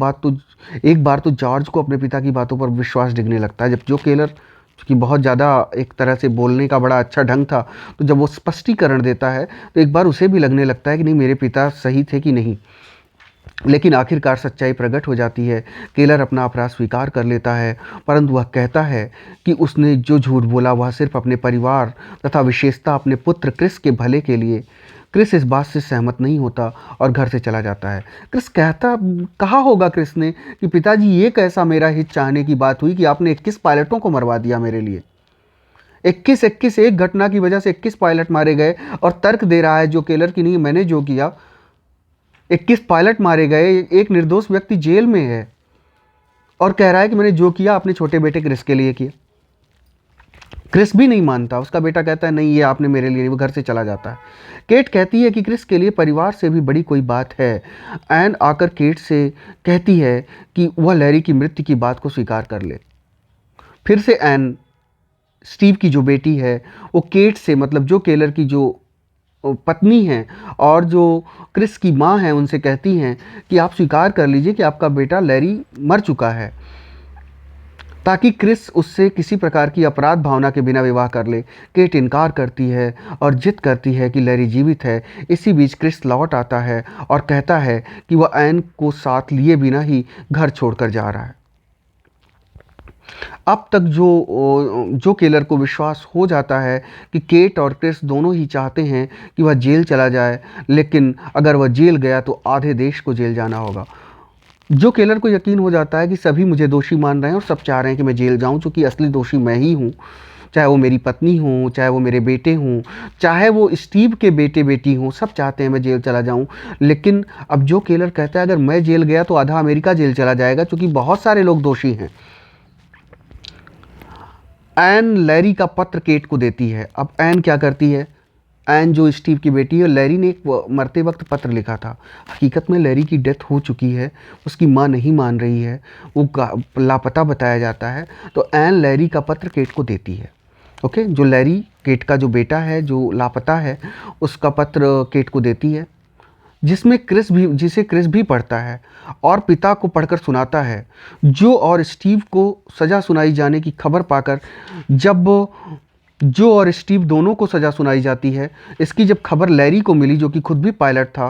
Speaker 1: बार तो जॉर्ज को अपने पिता की बातों पर विश्वास डिगने लगता है। जब जो केलर कि बहुत ज़्यादा एक तरह से बोलने का बड़ा अच्छा ढंग था, तो जब वो स्पष्टीकरण देता है तो एक बार उसे भी लगने लगता है कि नहीं, मेरे पिता सही थे कि नहीं। लेकिन आखिरकार सच्चाई प्रकट हो जाती है। केलर अपना अपराध स्वीकार कर लेता है, परंतु वह कहता है कि उसने जो झूठ बोला वह सिर्फ अपने परिवार तथा विशेषता अपने पुत्र क्रिस के भले के लिए। क्रिस इस बात से सहमत नहीं होता और घर से चला जाता है। क्रिस कहा होगा क्रिस ने कि पिताजी, ये कैसा मेरा हित चाहने की बात हुई कि आपने 21 पायलटों को मरवा दिया मेरे लिए। 21 एक घटना की वजह से 21 पायलट मारे गए और तर्क दे रहा है जो केलर की नहीं, मैंने जो किया। 21 पायलट मारे गए, एक निर्दोष व्यक्ति जेल में है और कह रहा है कि मैंने जो किया अपने छोटे बेटे क्रिस के लिए किया। क्रिस भी नहीं मानता, उसका बेटा कहता है नहीं, ये आपने मेरे लिए, वो घर से चला जाता है। केट कहती है कि क्रिस के लिए परिवार से भी बड़ी कोई बात है। एन आकर केट से कहती है कि वह लैरी की मृत्यु की बात को स्वीकार कर ले। फिर से एन, स्टीव की जो बेटी है, वो केट से, मतलब जो केलर की जो पत्नी हैं और जो क्रिस की माँ हैं, उनसे कहती हैं कि आप स्वीकार कर लीजिए कि आपका बेटा लैरी मर चुका है, ताकि क्रिस उससे किसी प्रकार की अपराध भावना के बिना विवाह कर ले। केट इनकार करती है और जिद करती है कि लैरी जीवित है। इसी बीच क्रिस लौट आता है और कहता है कि वह एन को साथ लिए बिना ही घर छोड़कर जा रहा है। अब तक जो केलर को विश्वास हो जाता है कि केट और क्रिस दोनों ही चाहते हैं कि वह जेल चला जाए, लेकिन अगर वह जेल गया तो आधे देश को जेल जाना होगा। जो केलर को यकीन हो जाता है कि सभी मुझे दोषी मान रहे हैं और सब चाह रहे हैं कि मैं जेल जाऊं, क्योंकि असली दोषी मैं ही हूं। चाहे वो मेरी पत्नी हो, चाहे वो मेरे बेटे हों, चाहे वो स्टीव के बेटे बेटी हों, सब चाहते हैं मैं जेल चला जाऊं। लेकिन अब जो केलर कहता है अगर मैं जेल गया तो आधा अमेरिका जेल चला जाएगा, क्योंकि बहुत सारे लोग दोषी हैं। एन लैरी का पत्र केट को देती है। अब एन क्या करती है, एन जो स्टीव की बेटी है, लैरी ने एक मरते वक्त पत्र लिखा था। हकीकत में लैरी की डेथ हो चुकी है, उसकी माँ नहीं मान रही है, वो लापता बताया जाता है। तो एन लैरी का पत्र केट को देती है। ओके, जो लैरी, केट का जो बेटा है जो लापता है, उसका पत्र केट को देती है, जिसे क्रिस भी पढ़ता है और पिता को पढ़कर सुनाता है। जो और स्टीव को सज़ा सुनाई जाने की खबर पाकर, जब जो और स्टीव दोनों को सज़ा सुनाई जाती है, इसकी जब खबर लैरी को मिली जो कि खुद भी पायलट था,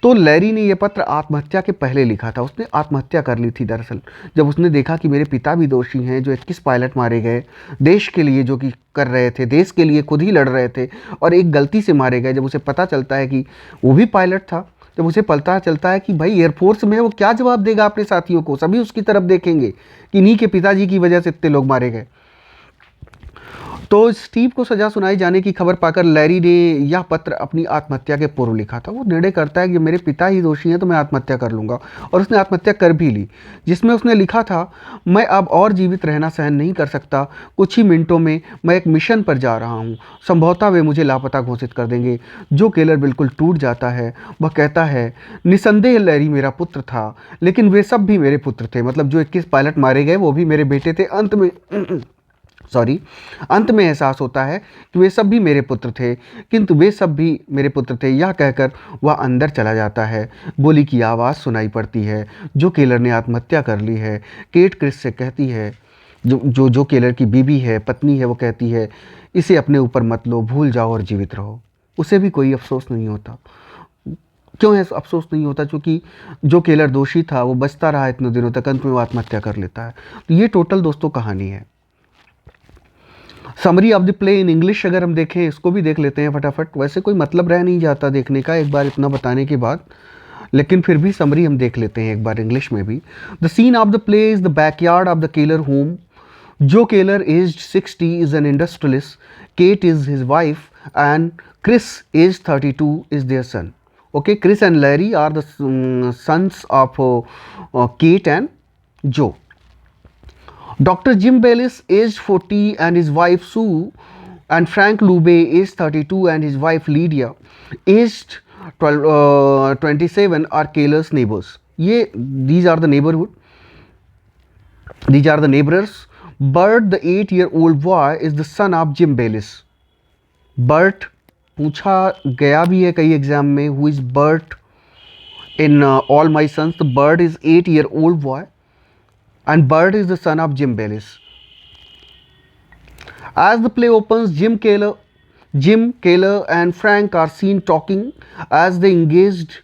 Speaker 1: तो लैरी ने यह पत्र आत्महत्या के पहले लिखा था। उसने आत्महत्या कर ली थी दरअसल, जब उसने देखा कि मेरे पिता भी दोषी हैं, जो 21 पायलट मारे गए देश के लिए, जो कि कर रहे थे, देश के लिए खुद ही लड़ रहे थे, और एक गलती से मारे गए। जब उसे पता चलता है कि वो भी पायलट था, जब उसे पता चलता है कि भाई एयरफोर्स में है, वो क्या जवाब देगा अपने साथियों को, सभी उसकी तरफ देखेंगे कि इन्हीं के पिताजी की वजह से इतने लोग मारे गए। तो स्टीव को सजा सुनाई जाने की खबर पाकर लैरी ने यह पत्र अपनी आत्महत्या के पूर्व लिखा था। वो निर्णय करता है कि मेरे पिता ही दोषी हैं तो मैं आत्महत्या कर लूँगा, और उसने आत्महत्या कर भी ली, जिसमें उसने लिखा था, मैं अब और जीवित रहना सहन नहीं कर सकता। कुछ ही मिनटों में मैं एक मिशन पर जा रहा हूँ, संभवतः वे मुझे लापता घोषित कर देंगे। जो केलर बिल्कुल टूट जाता है। वह कहता है, निसंदेह लैरी मेरा पुत्र था, लेकिन वे सब भी मेरे पुत्र थे। मतलब जो 21 पायलट मारे गए वो भी मेरे बेटे थे। अंत में एहसास होता है कि वे सब भी मेरे पुत्र थे, किंतु वे सब भी मेरे पुत्र थे। यह कहकर वह अंदर चला जाता है। गोली की आवाज़ सुनाई पड़ती है। जो केलर ने आत्महत्या कर ली है। केट क्रिस से कहती है, जो केलर की बीबी है, पत्नी है, वो कहती है, इसे अपने ऊपर मत लो, भूल जाओ और जीवित रहो। उसे भी कोई अफसोस नहीं होता। क्यों है अफसोस नहीं होता? क्योंकि जो केलर दोषी था वो बचता रहा इतने दिनों तक, अंत में वो आत्महत्या कर लेता है। तो ये टोटल दोस्तों कहानी है। Summary of the play in English अगर हम देखें, इसको भी देख लेते हैं फटाफट। वैसे कोई मतलब रह नहीं जाता देखने का एक बार इतना बताने के बाद, लेकिन फिर भी समरी हम देख लेते हैं एक बार इंग्लिश में भी। The scene of the play is the backyard of the Keller home. Joe Keller aged 60 is an industrialist, Kate is his wife and Chris age 32 is their son. Okay, Chris and Larry are the sons of Kate and Joe. Dr. Jim Bellis, aged 40, and his wife Sue, and Frank Lube, aged 32, and his wife Lydia, aged 27, are Keller's neighbors. These are the neighborhood. These are the neighbors. Bert, the 8-year-old boy, is the son of Jim Bellis. Bert पूछा गया भी है कई exam में, who is Bert in All My Sons. The Bert is 8-year-old boy, and Bert is the son of Jim Bellis. As the play opens, Jim, Keller, and Frank are seen talking. As they engaged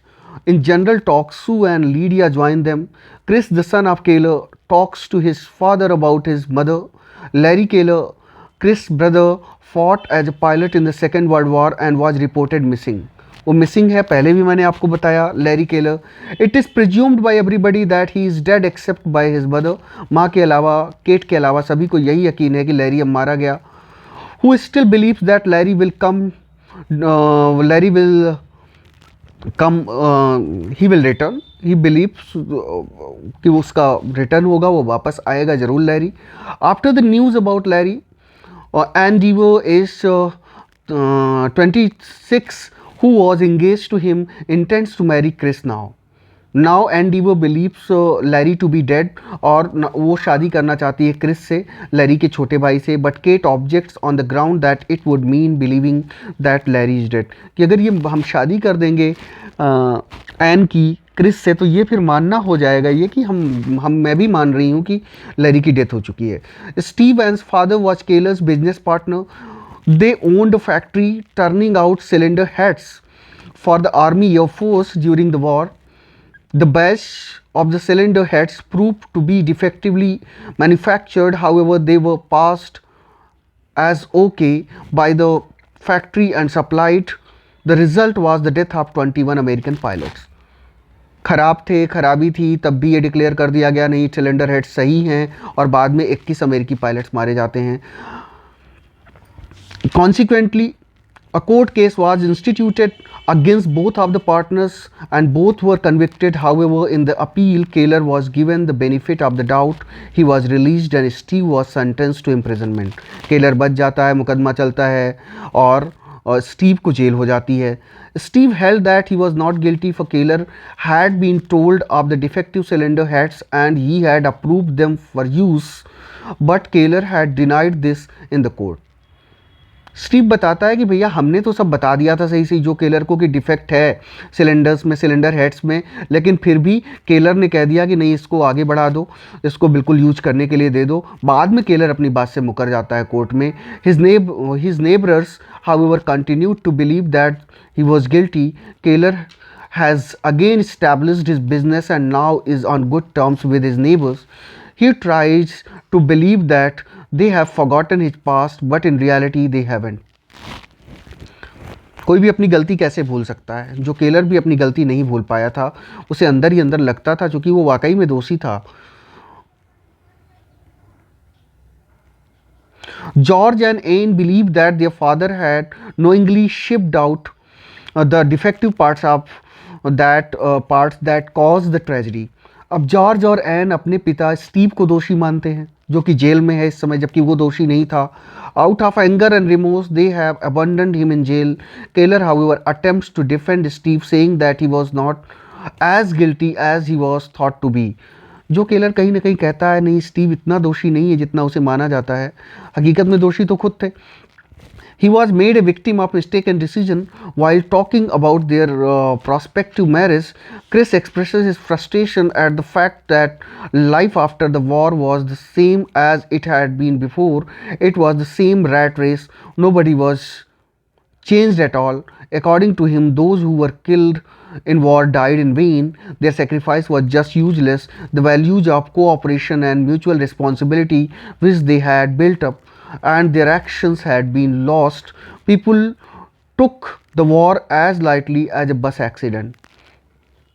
Speaker 1: in general talk, Sue and Lydia join them. Chris, the son of Keller, talks to his father about his mother. Larry Keller, Chris' brother, fought as a pilot in the Second World War and was reported missing. वो missing है, पहले भी मैंने आपको बताया, Larry Keller. It is presumed by everybody that he is dead except by his mother. माँ के अलावा, केट के अलावा सभी को यही यकीन है कि लैरी अब मारा गया। Who still believes that Larry will come, he will return. He believes कि उसका रिटर्न होगा, वो वापस आएगा ज़रूर Larry. After the news about Larry, Andivo is 26, who was engaged to him, intends to marry Chris now. Now Andivo believes Larry to be dead, और वो शादी करना चाहती है क्रिस से, लैरी के छोटे भाई से। But Kate objects on the ground that it would mean believing that Larry is dead, कि अगर ये हम शादी कर देंगे एन की क्रिस से, तो ये फिर मानना हो जाएगा ये कि मैं भी मान रही हूँ कि लैरी की डेथ हो चुकी है। Steve and father was Keller's business partner. They owned a factory turning out cylinder heads for the army air force during the war. The batch of the cylinder heads proved to be defectively manufactured. However, they were passed as okay by the factory and supplied. The result was the death of 21 American pilots. ख़राब थे, खराबी थी, तब भी ये declare कर दिया गया नहीं, सिलेंडर हेड सही हैं, और बाद में 21 अमेरिकी पायलट्स मारे जाते हैं। Consequently, a court case was instituted against both of the partners and both were convicted. However, in the appeal, Keller was given the benefit of the doubt. He was released and Steve was sentenced to imprisonment. Keller बच जाता है, मुकदमा चलता है, और Steve को jail हो जाती है। Steve held that he was not guilty, for Keller had been told of the defective cylinder heads and he had approved them for use, but Keller had denied this in the court. Steve बताता है कि भैया हमने तो सब बता दिया था सही सही जो केलर को कि डिफेक्ट है सिलेंडर्स में, सिलेंडर हेड्स में, लेकिन फिर भी केलर ने कह दिया कि नहीं, इसको आगे बढ़ा दो, इसको बिल्कुल यूज करने के लिए दे दो। बाद में केलर अपनी बात से मुकर जाता है कोर्ट में। His neighbours however continued to believe that he was guilty. Keller has again established his business and now is on good terms with his neighbors. He tries to believe that they have forgotten his past, but in reality they haven't. कोई भी अपनी गलती कैसे भूल सकता है? जो Keller भी अपनी गलती नहीं भूल पाया था, उसे अंदर ही अंदर लगता था क्योंकि वो वाकई में दोषी था। George and Anne believed that their father had knowingly shipped out the defective parts that caused the tragedy. अब जॉर्ज और एन अपने पिता स्टीव को दोषी मानते हैं, जो कि जेल में है इस समय, जबकि वो दोषी नहीं था। Out of anger and remorse they have abandoned him in jail. Keller however attempts to defend Steve, saying that he was not as guilty as he was thought to be. Joe Keller कहीं ना कहीं कहता है नहीं, Steve इतना दोषी नहीं है जितना उसे माना जाता है, हकीकत में दोषी तो खुद थे। He was made a victim of mistaken decision. While talking about their prospective marriage, Chris expresses his frustration at the fact that life after the war was the same as it had been before. It was the same rat race. Nobody was changed at all. According to him, those who were killed in war died in vain. Their sacrifice was just useless. The values of cooperation and mutual responsibility which they had built up and their actions had been lost, people took the war as lightly as a bus accident.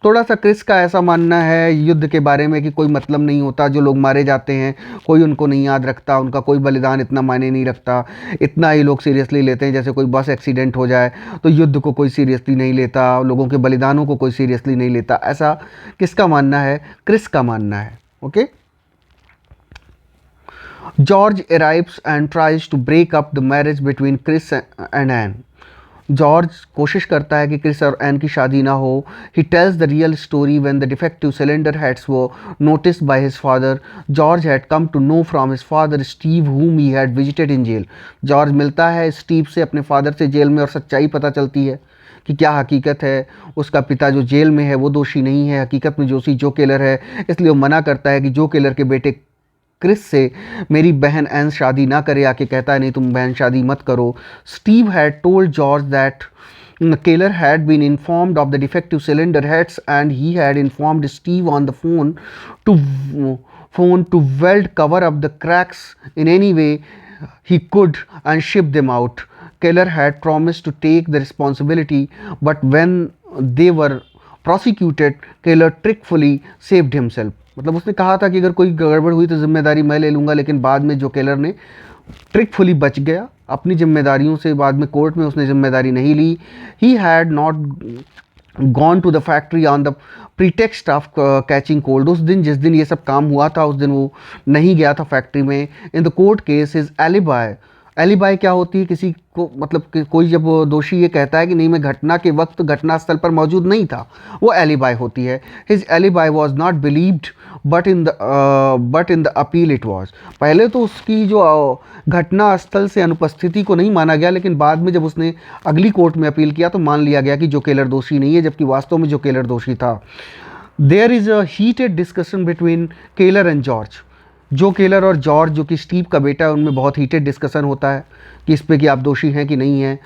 Speaker 1: थोड़ा सा Chris का ऐसा मानना है युद्ध के बारे में कि कोई मतलब नहीं होता, जो लोग मारे जाते हैं कोई उनको नहीं याद रखता, उनका कोई बलिदान इतना मायने नहीं रखता, इतना ही लोग सीरियसली लेते हैं जैसे कोई बस एक्सीडेंट हो जाए तो युद्ध को कोई सीरियसली नहीं लेता, लोगों के बलिदानों को कोई सीरियसली नहीं लेता। ऐसा किसका मानना है? क्रिस का मानना है। Okay. George arrives and tries to break up the marriage between Chris and Ann. George कोशिश करता है कि क्रिस और एन की शादी ना हो। He tells the real story when the defective cylinder heads वो noticed by his father. George had come to know from his father Steve whom he had visited in jail। George मिलता है Steve से, अपने father से jail में, और सच्चाई पता चलती है कि क्या हकीकत है। उसका पिता जो जेल में है वो दोषी नहीं है, हकीकत में दोषी जो किलर है। इसलिए वो मना करता है कि जो किलर के बेटे क्रिस से मेरी बहन एन शादी ना करे। आके कहता है नहीं तुम बहन शादी मत करो। Steve had told George that Keller had been informed of the defective cylinder heads and he had informed Steve on the phone to weld cover up the cracks in any way he could and ship them out. Keller had promised to take the responsibility, but when they were prosecuted, Keller trickfully saved himself। मतलब उसने कहा था कि अगर कोई गड़बड़ हुई तो जिम्मेदारी मैं ले लूँगा, लेकिन बाद में जो केलर ने ट्रिकफुली बच गया अपनी जिम्मेदारियों से। बाद में कोर्ट में उसने जिम्मेदारी नहीं ली। He had not gone to the factory on the pretext of catching cold. उस दिन जिस दिन ये सब काम हुआ था उस दिन वो नहीं गया था फैक्ट्री में। In the court case is alibi. Alibi क्या होती है? किसी को मतलब कि कोई जब दोषी ये कहता है कि नहीं मैं घटना के वक्त घटनास्थल पर मौजूद नहीं था, वो एलिबाई होती है। His alibi was not believed but in the appeal it was. पहले तो उसकी जो घटना स्थल से अनुपस्थिति को नहीं माना गया, लेकिन बाद में जब उसने अगली कोर्ट में अपील किया तो मान लिया गया कि जो केलर दोषी नहीं है, जबकि वास्तव में जो केलर दोषी था। There is a heated discussion between Keller and George. Joe Keller और जॉर्ज जो कि स्टीव का बेटा है, उनमें बहुत हीटेड डिस्कशन होता है कि इस पे कि आप दोषी हैं कि नहीं हैं।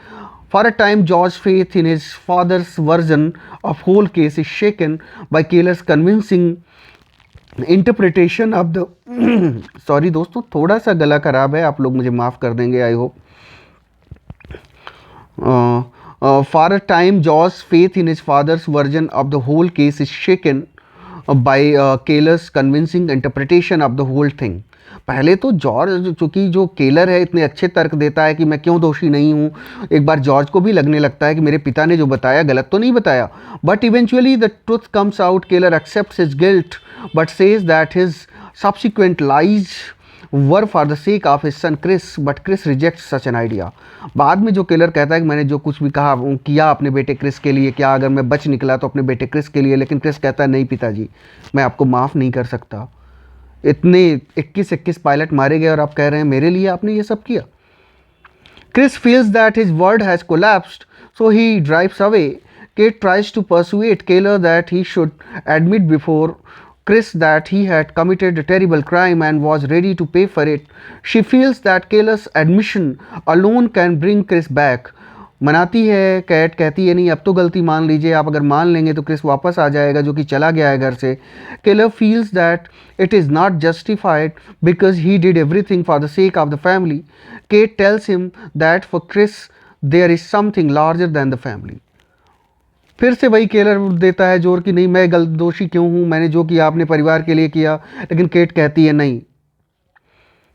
Speaker 1: For a time George faith in his father's version of whole case is shaken by Keller's convincing interpretation of the sorry दोस्तों, थोड़ा सा गला खराब है, आप लोग मुझे माफ़ कर देंगे, I hope. For a time George faith in his father's version of the whole case is shaken by Keller's convincing interpretation of the whole thing. पहले तो जॉर्ज, चूँकि जो केलर है इतने अच्छे तर्क देता है कि मैं क्यों दोषी नहीं हूँ, एक बार जॉर्ज को भी लगने लगता है कि मेरे पिता ने जो बताया गलत तो नहीं बताया। But eventually the truth comes out. Keller accepts his guilt but says that his subsequent lies were for the sake of his son Chris, but Chris rejects such an idea. बाद में जो केलर कहता है कि मैंने जो कुछ भी कहा किया अपने बेटे क्रिस के लिए, क्या अगर मैं बच निकला तो अपने बेटे क्रिस के लिए, लेकिन क्रिस कहता है नहीं पिताजी, मैं आपको माफ़ नहीं कर सकता। इतने 21 पायलट मारे गए और आप कह रहे हैं मेरे लिए आपने ये सब किया। Chris feels that his world has collapsed, so he drives away. Kate tries to persuade Keller that he should admit before Chris that he had committed a terrible crime and was ready to pay for it. She feels that Keller's admission alone can bring Chris back. मनाती है cat, कहती है नहीं अब तो गलती मान लीजिए, आप अगर मान लेंगे तो क्रिस वापस आ जाएगा जो कि चला गया है घर से। Keller feels that it is not justified because he did everything for the sake of the family. Kate tells him that for Chris there is something larger than the family. फिर से वही केलर देता है जोर कि नहीं मैं गलत दोषी क्यों हूँ, मैंने जो किया अपने परिवार के लिए किया। लेकिन केट कहती है नहीं,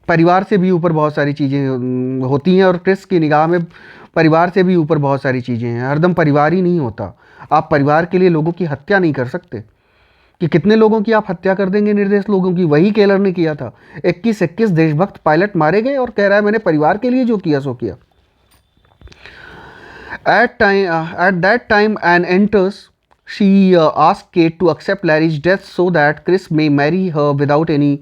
Speaker 1: परिवार से भी ऊपर बहुत सारी चीज़ें होती हैं और क्रिस की निगाह में परिवार से भी ऊपर बहुत सारी चीज़ें हैं। हरदम परिवार ही नहीं होता। आप परिवार के लिए लोगों की हत्या नहीं कर सकते कि कितने लोगों की आप हत्या कर देंगे, निर्दोष लोगों की। वही केलर ने किया था। 21 देशभक्त पायलट मारे गए और कह रहा है मैंने परिवार के लिए जो किया सो किया। At that time Anne enters. She asks Kate to accept Larry's death so that Chris may marry her without any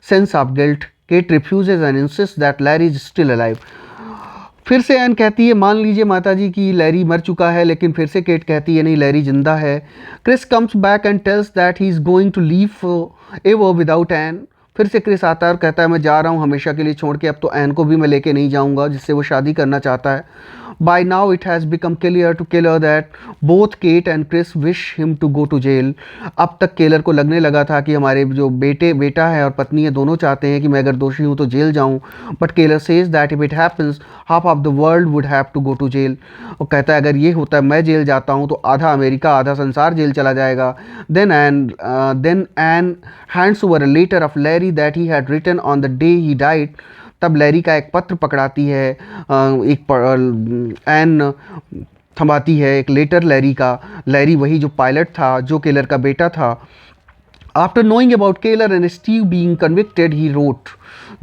Speaker 1: sense of guilt. Kate refuses and insists that Larry is still alive. फिर से N कहती है मान लीजिए माताजी कि Larry मर चुका है, लेकिन फिर से केट कहती है नहीं लैरी जिंदा है। Chris comes back and tells that he is going to leave ever without Ann. फिर से क्रिस आता है और कहता है मैं जा रहा हूँ हमेशा के लिए छोड़ के, अब तो एन को भी मैं लेके नहीं जाऊँगा जिससे वो शादी करना चाहता है। By now it has become clear to Keller that both Kate and Chris wish him to go to jail. अब तक केलर को लगने लगा था कि हमारे जो बेटा है और पत्नी है दोनों चाहते हैं कि मैं अगर दोषी हूँ तो जेल जाऊँ. But Keller says that if it happens half of the world would have to go to jail. वो कहता है अगर ये होता है मैं जेल जाता हूँ तो आधा अमेरिका आधा संसार जेल चला जाएगा. Then Ann hands over a letter of Larry that he had written on the day he died. तब लैरी का एक पत्र पकड़ाती है, एन थमाती है एक लेटर लैरी का. लैरी वही जो पायलट था जो केलर का बेटा था. After knowing about Keller and Steve being convicted he wrote.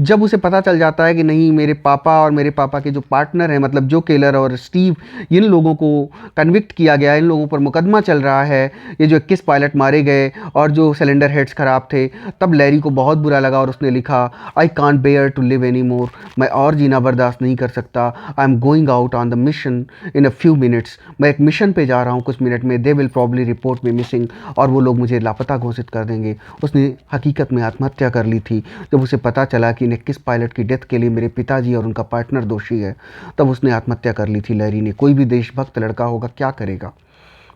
Speaker 1: जब उसे पता चल जाता है कि नहीं मेरे पापा और मेरे पापा के जो पार्टनर हैं मतलब जो केलर और स्टीव इन लोगों को कन्विक्ट किया गया, इन लोगों पर मुकदमा चल रहा है, ये जो 21 पायलट मारे गए और जो सिलेंडर हेड्स ख़राब थे, तब लैरी को बहुत बुरा लगा और उसने लिखा I can't bear to live any more. मैं और जीना बर्दाश्त नहीं कर सकता. I am going out on the mission in a few minutes. मैं एक मिशन पे जा रहा हूँ कुछ मिनट में. They will probably report me missing. और वो लोग मुझे लापता घोषित कर देंगे. उसने हकीकत में आत्महत्या कर ली थी. जब उसे पता चला कि 21 पायलट की डेथ के लिए मेरे पिताजी और उनका पार्टनर दोषी है, तब उसने आत्महत्या कर ली थी लैरी ने. कोई भी देशभक्त लड़का होगा क्या करेगा.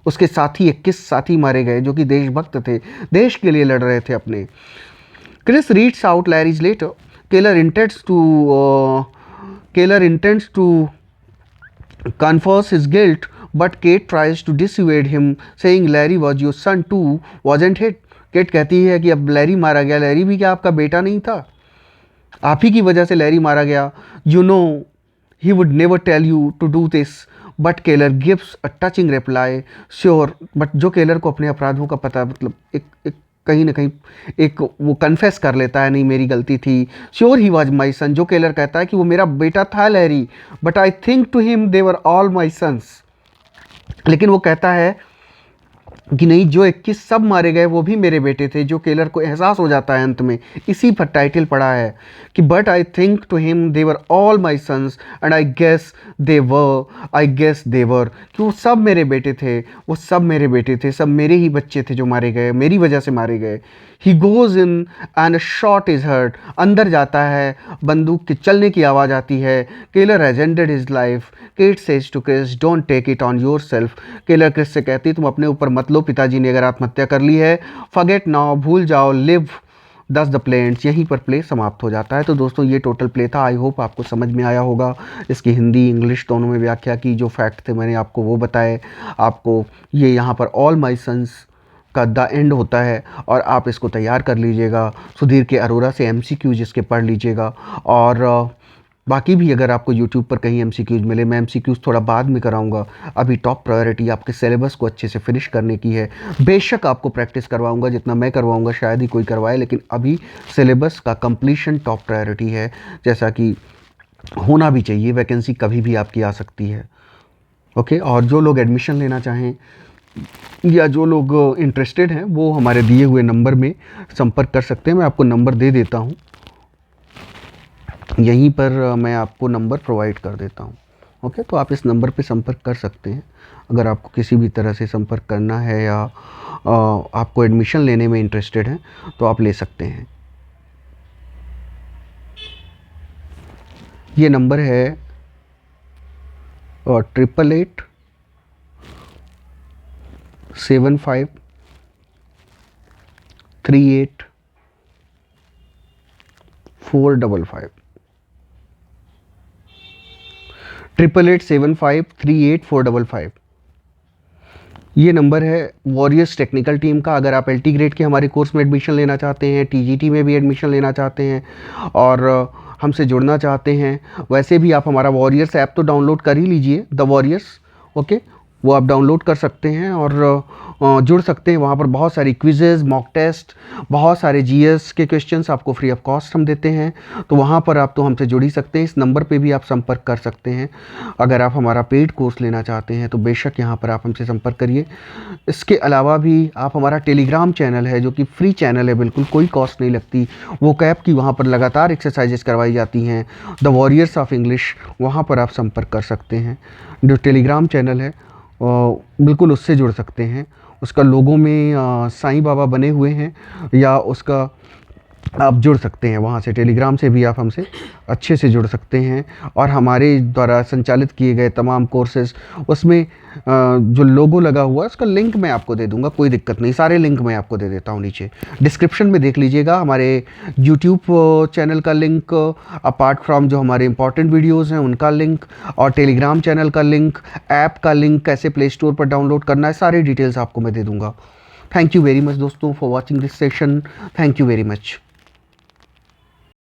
Speaker 1: उसके साथी 21 साथी मारे गए जो कि देशभक्त थे, देश के लिए लड़ रहे थे अपने. Chris reads out Larry's letter. Keller intends to confess his guilt, but Kate tries to dissuade him, saying Larry was your son too, wasn't it? Kate कहती है कि अब लैरी मारा गया, लैरी भी क्या आपका बेटा नहीं था? आप ही की वजह से लैरी मारा गया. You know he would never tell you to do this. But Keller gives a touching reply, sure. But Joe Keller को अपने अपराधों का पता मतलब एक कहीं ना कहीं एक वो कन्फेस कर लेता है, नहीं मेरी गलती थी. Sure he was my son. Joe Keller कहता है कि वो मेरा बेटा था Larry, but I think to him they were all my sons. लेकिन वो कहता है कि नहीं जो 21 सब मारे गए वो भी मेरे बेटे थे. जो केलर को एहसास हो जाता है अंत में, इसी पर टाइटल पड़ा है कि but I think to him they were all my Sons and I guess they were. कि वो सब मेरे बेटे थे, वो सब मेरे बेटे थे, सब मेरे ही बच्चे थे जो मारे गए, मेरी वजह से मारे गए. He goes in and a shot is heard. अंदर जाता है, बंदूक के चलने की आवाज़ आती है. Keller has ended his life. Kate says to Chris don't take it on yourself. Keller Chris से कहती तुम अपने ऊपर मत लो, पिताजी ने अगर आत्महत्या कर ली है. फॉरगेट नाउ, भूल जाओ. लिव दस द प्लेन्स. यहीं पर प्ले समाप्त हो जाता है. तो दोस्तों ये टोटल प्ले था. आई होप आपको समझ में आया होगा. इसकी हिंदी इंग्लिश दोनों में व्याख्या की, जो फैक्ट थे मैंने आपको वो बताए. आपको ये यहाँ पर ऑल माई सन्स का द एंड होता है और आप इसको तैयार कर लीजिएगा. सुधीर के अरोरा से MCQs इसके पढ़ लीजिएगा. और बाकी भी अगर आपको YouTube पर कहीं MCQs मिले, मैं MCQs थोड़ा बाद में कराऊंगा. अभी टॉप प्रायोरिटी आपके सिलेबस को अच्छे से फिनिश करने की है. बेशक आपको प्रैक्टिस करवाऊंगा, जितना मैं करवाऊंगा शायद ही कोई करवाए, लेकिन अभी सिलेबस का कंप्लीशन टॉप प्रायोरिटी है, जैसा कि होना भी चाहिए. वैकेंसी कभी भी आपकी आ सकती है. ओके. और जो लोग एडमिशन लेना चाहें या जो लोग इंटरेस्टेड हैं वो हमारे दिए हुए नंबर में संपर्क कर सकते हैं. मैं आपको नंबर दे देता हूं, यहीं पर मैं आपको नंबर प्रोवाइड कर देता हूं. ओके. तो आप इस नंबर पे संपर्क कर सकते हैं अगर आपको किसी भी तरह से संपर्क करना है या आपको एडमिशन लेने में इंटरेस्टेड हैं तो आप ले सकते हैं. ये नंबर है 88753845. 88753845. ये नंबर है वॉरियर्स टेक्निकल टीम का. अगर आप LT ग्रेड के हमारे कोर्स में एडमिशन लेना चाहते हैं, TGT में भी एडमिशन लेना चाहते हैं और हमसे जुड़ना चाहते हैं, वैसे भी आप हमारा वॉरियर्स ऐप तो डाउनलोड कर ही लीजिए, द वॉरियर्स. ओके. वो आप डाउनलोड कर सकते हैं और जुड़ सकते हैं. वहाँ पर बहुत सारी क्विज़ेस, मॉक टेस्ट, बहुत सारे GS के क्वेश्चंस आपको फ्री ऑफ कॉस्ट हम देते हैं. तो वहाँ पर आप तो हमसे जुड़ ही सकते हैं. इस नंबर पे भी आप संपर्क कर सकते हैं. अगर आप हमारा पेड कोर्स लेना चाहते हैं तो बेशक यहाँ पर आप हमसे संपर्क करिए. इसके अलावा भी आप हमारा टेलीग्राम चैनल है जो कि फ्री चैनल है, बिल्कुल कोई कॉस्ट नहीं लगती. वो कैप की वहाँ पर लगातार एक्सरसाइजेस करवाई जाती हैं, द वॉरियर्स ऑफ इंग्लिश. वहाँ पर आप संपर्क कर सकते हैं. जो टेलीग्राम चैनल है बिल्कुल उससे जुड़ सकते हैं. उसका लोगों में साईं बाबा बने हुए हैं या उसका आप जुड़ सकते हैं वहाँ से, टेलीग्राम से भी आप हमसे अच्छे से जुड़ सकते हैं। और हमारे द्वारा संचालित किए गए तमाम कोर्सेज़, उसमें जो लोगो लगा हुआ है उसका लिंक मैं आपको दे दूँगा, कोई दिक्कत नहीं, सारे लिंक मैं आपको दे देता हूँ नीचे डिस्क्रिप्शन में, देख लीजिएगा। हमारे यूट्यूब चैनल का लिंक, अपार्ट फ्रॉम जो हमारे इंपॉर्टेंट वीडियोज़ हैं उनका लिंक, और टेलीग्राम चैनल का लिंक, ऐप का लिंक, कैसे प्ले स्टोर पर डाउनलोड करना है, सारी डिटेल्स आपको मैं दे दूँगा। थैंक यू वेरी मच दोस्तों for watching this session. Thank you very much.